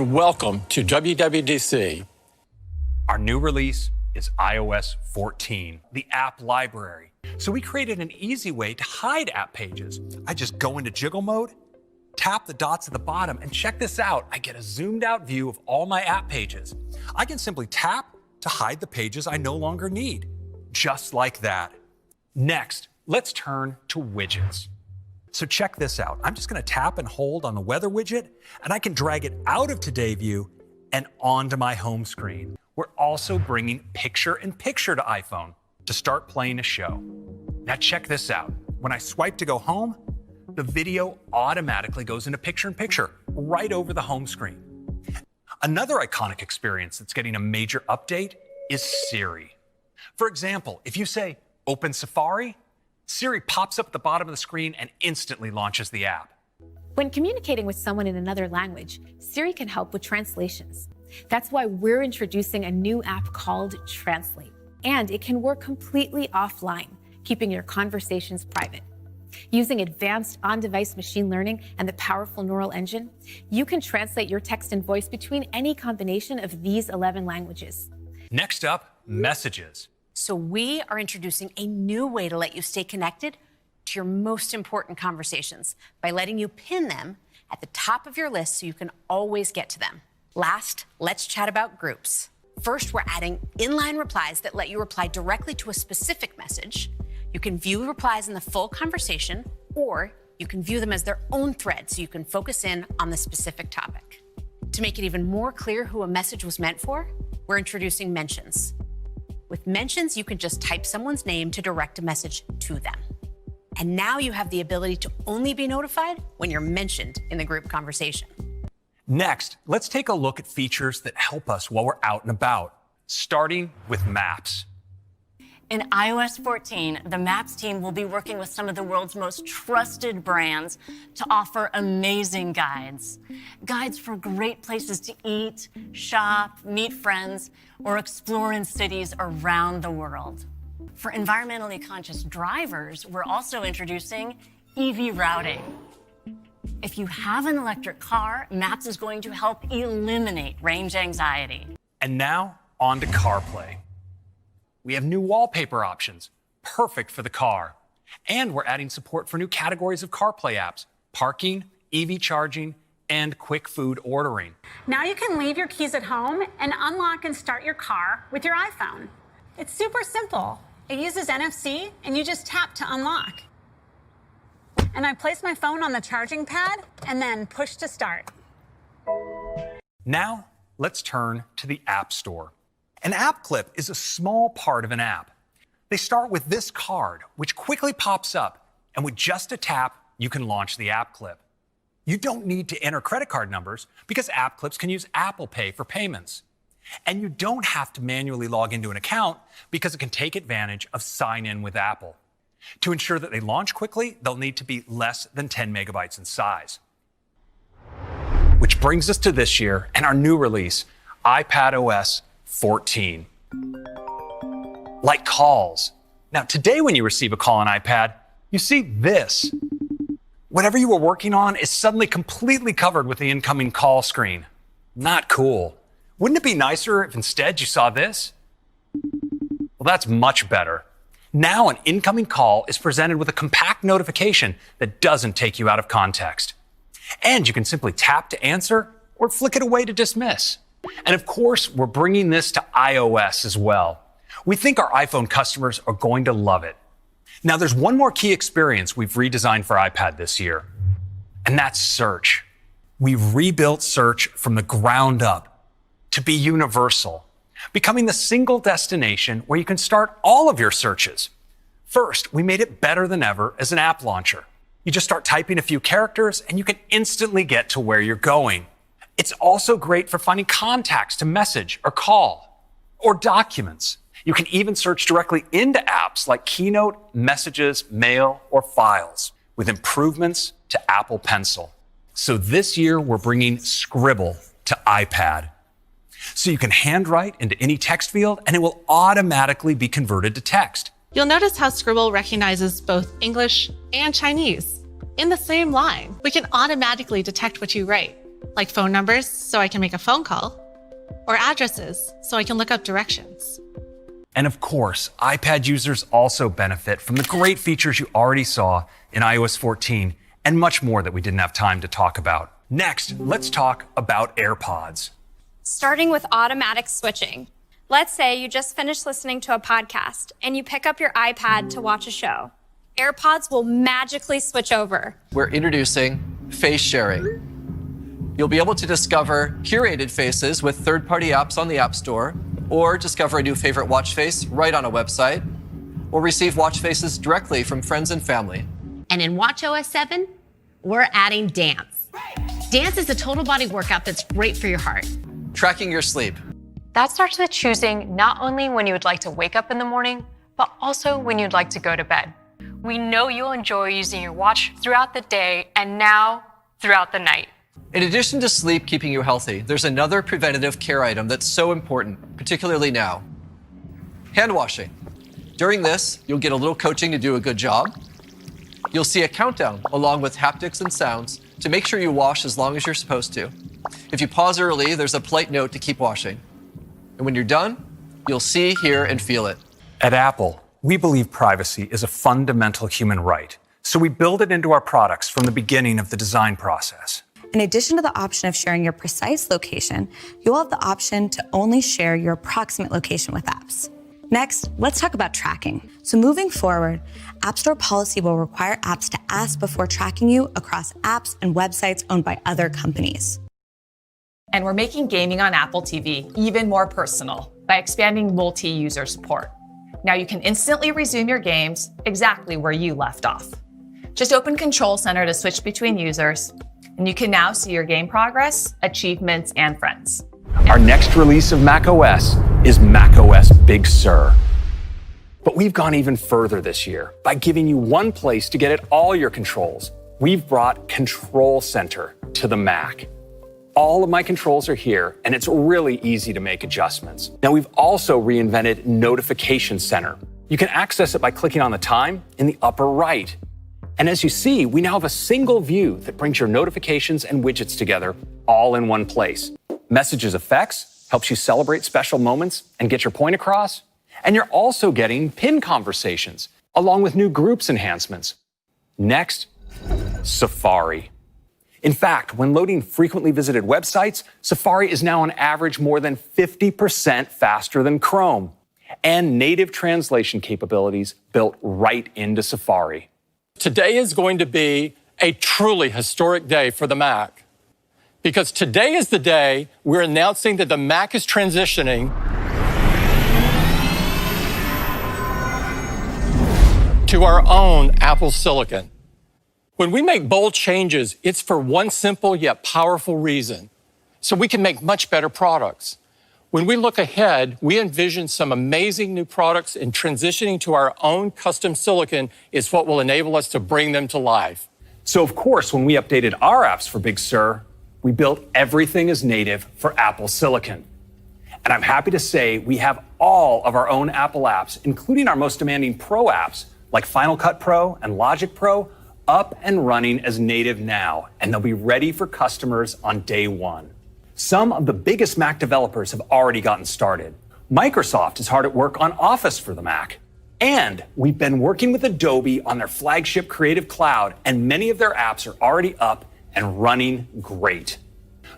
Welcome to WWDC. Our new release is iOS 14, the app library. So we created an easy way to hide app pages. I just go into jiggle mode, tap the dots at the bottom, and check this out. I get a zoomed out view of all my app pages. I can simply tap to hide the pages I no longer need, just like that. Next, let's turn to widgets. So check this out. I'm just gonna tap and hold on the weather widget, and I can drag it out of Today View and onto my home screen. We're also bringing picture-in-picture to iPhone to start playing a show. Now check this out. When I swipe to go home, the video automatically goes into picture-in-picture right over the home screen. Another iconic experience that's getting a major update is Siri. For example, if you say, "Open Safari," Siri pops up at the bottom of the screen and instantly launches the app. When communicating with someone in another language, Siri can help with translations. That's why we're introducing a new app called Translate. And it can work completely offline, keeping your conversations private. Using advanced on-device machine learning and the powerful neural engine, you can translate your text and voice between any combination of these 11 languages. Next up, messages. So we are introducing a new way to let you stay connected to your most important conversations by letting you pin them at the top of your list so you can always get to them. Last, let's chat about groups. First, we're adding inline replies that let you reply directly to a specific message. You can view replies in the full conversation, or you can view them as their own thread so you can focus in on the specific topic. To make it even more clear who a message was meant for, we're introducing mentions. With mentions, you can just type someone's name to direct a message to them. And now you have the ability to only be notified when you're mentioned in the group conversation. Next, let's take a look at features that help us while we're out and about, starting with Maps. In iOS 14, the Maps team will be working with some of the world's most trusted brands to offer amazing guides. Guides for great places to eat, shop, meet friends, or explore in cities around the world. For environmentally conscious drivers, we're also introducing EV routing. If you have an electric car, Maps is going to help eliminate range anxiety. And now, on to CarPlay. We have new wallpaper options, perfect for the car. And we're adding support for new categories of CarPlay apps, parking, EV charging, and quick food ordering. Now you can leave your keys at home and unlock and start your car with your iPhone. It's super simple. It uses NFC, and you just tap to unlock. And I place my phone on the charging pad and then push to start. Now, let's turn to the App Store. An app clip is a small part of an app. They start with this card, which quickly pops up, and with just a tap, you can launch the app clip. You don't need to enter credit card numbers because app clips can use Apple Pay for payments. And you don't have to manually log into an account because it can take advantage of Sign In with Apple. To ensure that they launch quickly, they'll need to be less than 10 megabytes in size. Which brings us to this year and our new release, iPadOS 14. Like calls. Now, today when you receive a call on iPad, you see this. Whatever you were working on is suddenly completely covered with the incoming call screen. Not cool. Wouldn't it be nicer if instead you saw this? Well, that's much better. Now an incoming call is presented with a compact notification that doesn't take you out of context. And you can simply tap to answer or flick it away to dismiss. And of course, we're bringing this to iOS as well. We think our iPhone customers are going to love it. Now, there's one more key experience we've redesigned for iPad this year, and that's search. We've rebuilt search from the ground up to be universal, becoming the single destination where you can start all of your searches. First, we made it better than ever as an app launcher. You just start typing a few characters and you can instantly get to where you're going. It's also great for finding contacts to message or call, or documents. You can even search directly into apps like Keynote, Messages, Mail, or Files, with improvements to Apple Pencil. So this year, we're bringing Scribble to iPad. So you can handwrite into any text field and it will automatically be converted to text. You'll notice how Scribble recognizes both English and Chinese. In the same line, we can automatically detect what you write. like phone numbers so I can make a phone call, or addresses so I can look up directions. And of course, iPad users also benefit from the great features you already saw in iOS 14 and much more that we didn't have time to talk about. Next, let's talk about AirPods. Starting with automatic switching. Let's say you just finished listening to a podcast and you pick up your iPad to watch a show. AirPods will magically switch over. We're introducing face sharing. You'll be able to discover curated faces with third-party apps on the App Store, or discover a new favorite watch face right on a website, or receive watch faces directly from friends and family. And in watchOS 7, we're adding dance. Dance is a total body workout that's great for your heart. Tracking your sleep. That starts with choosing not only when you would like to wake up in the morning, but also when you'd like to go to bed. We know you'll enjoy using your watch throughout the day and now throughout the night. In addition to sleep keeping you healthy, there's another preventative care item that's so important, particularly now. Hand washing. During this, you'll get a little coaching to do a good job. You'll see a countdown along with haptics and sounds to make sure you wash as long as you're supposed to. If you pause early, there's a polite note to keep washing. And when you're done, you'll see, hear, and feel it. At Apple, we believe privacy is a fundamental human right, so we build it into our products from the beginning of the design process. In addition to the option of sharing your precise location, you'll have the option to only share your approximate location with apps. Next, let's talk about tracking. So moving forward, App Store policy will require apps to ask before tracking you across apps and websites owned by other companies. And we're making gaming on Apple TV even more personal by expanding multi-user support. Now you can instantly resume your games exactly where you left off. Just open Control Center to switch between users, and you can now see your game progress, achievements, and friends. Our next release of macOS is macOS Big Sur. But we've gone even further this year by giving you one place to get at all your controls. We've brought Control Center to the Mac. All of my controls are here, and it's really easy to make adjustments. Now, we've also reinvented Notification Center. You can access it by clicking on the time in the upper right. And as you see, we now have a single view that brings your notifications and widgets together all in one place. Messages Effects helps you celebrate special moments and get your point across. And you're also getting pin conversations, along with new groups enhancements. Next, Safari. In fact, when loading frequently visited websites, Safari is now on average more than 50% faster than Chrome, and native translation capabilities built right into Safari. Today is going to be a truly historic day for the Mac, because today is the day we're announcing that the Mac is transitioning to our own Apple Silicon. When we make bold changes, it's for one simple yet powerful reason, so we can make much better products. When we look ahead, we envision some amazing new products, and transitioning to our own custom silicon is what will enable us to bring them to life. So of course, when we updated our apps for Big Sur, we built everything as native for Apple Silicon. And I'm happy to say we have all of our own Apple apps, including our most demanding Pro apps, like Final Cut Pro and Logic Pro, up and running as native now, and they'll be ready for customers on day one. Some of the biggest Mac developers have already gotten started. Microsoft is hard at work on Office for the Mac. And we've been working with Adobe on their flagship Creative Cloud, and many of their apps are already up and running great.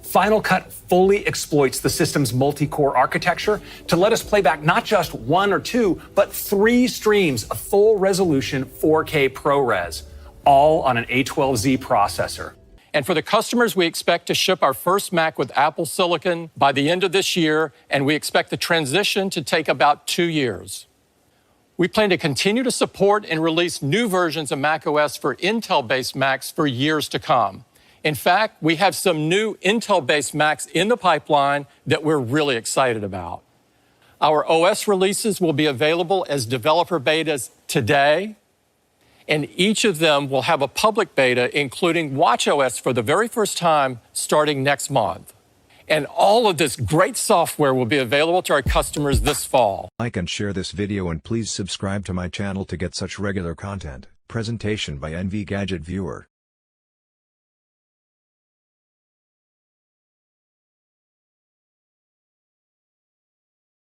Final Cut fully exploits the system's multi-core architecture to let us play back not just 1 or 2, but 3 streams of full-resolution 4K ProRes, all on an A12Z processor. And for the customers, we expect to ship our first Mac with Apple Silicon by the end of this year, and we expect the transition to take about 2 years. We plan to continue to support and release new versions of macOS for Intel-based Macs for years to come. In fact, we have some new Intel-based Macs in the pipeline that we're really excited about. Our OS releases will be available as developer betas today, and each of them will have a public beta, including watchOS for the very first time starting next month. And all of this great software will be available to our customers this fall. Like and share this video, and please subscribe to my channel to get such regular content. Presentation by NV Gadget Viewer.